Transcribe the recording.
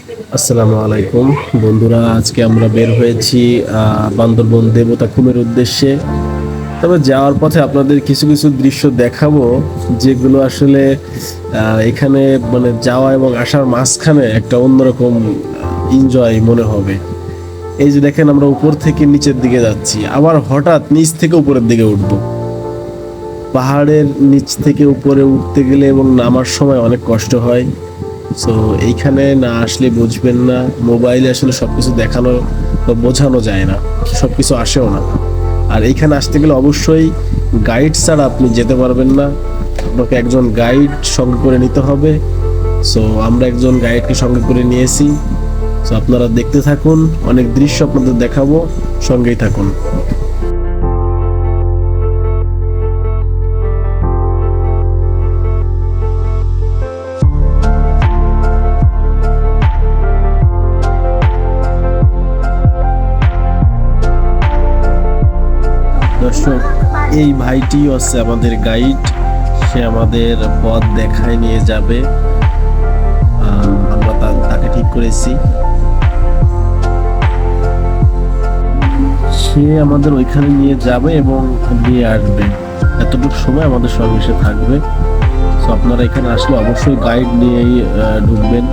আসসালামু আলাইকুম বন্ধুরা, আজকে আমরা বের হয়েছি বান্দরবন দেবতা খুমের উদ্দেশ্যে। তবে যাওয়ার পথে আপনাদের কিছু কিছু দৃশ্য দেখাবো, যেগুলো আসলে এখানে মানে যাওয়া এবং আসার মাঝখানে একটা অন্যরকম এনজয় মনে হবে। এই যে দেখেন, আমরা উপর থেকে নিচের দিকে যাচ্ছি, আবার হঠাৎ নিচ থেকে উপরের দিকে উঠবো। পাহাড়ের নিচ থেকে উপরে উঠতে গেলে এবং নামার সময় অনেক কষ্ট হয়। সো এইখানে না আসলে বুঝবেন না, মোবাইলে আসলে সবকিছু দেখানো বা বোঝানো যায় না, সবকিছু আসেও না। আর এইখানে আসতে গেলে অবশ্যই গাইড ছাড়া আপনি যেতে পারবেন না, আপনাকে একজন গাইড সঙ্গে করে নিতে হবে। সো আমরা একজন গাইডকে সঙ্গে করে নিয়েছি। সো আপনারা দেখতে থাকুন, অনেক দৃশ্য আপনাদের দেখাবো, সঙ্গেই থাকুন। দর্শক, এই ভাইটি হচ্ছে আমাদের গাইড। সে আমাদের পথ দেখায় নিয়ে যাবে। আমরা তাকে ঠিক করেছি, সে আমাদের ওইখানে নিয়ে যাবে এবং নিয়ে আসবে। এতটুকু সময় আমাদের সঙ্গে সে থাকবে। তো আপনারা এখানে আসলে অবশ্যই গাইড নিয়েই ঢুকবেন।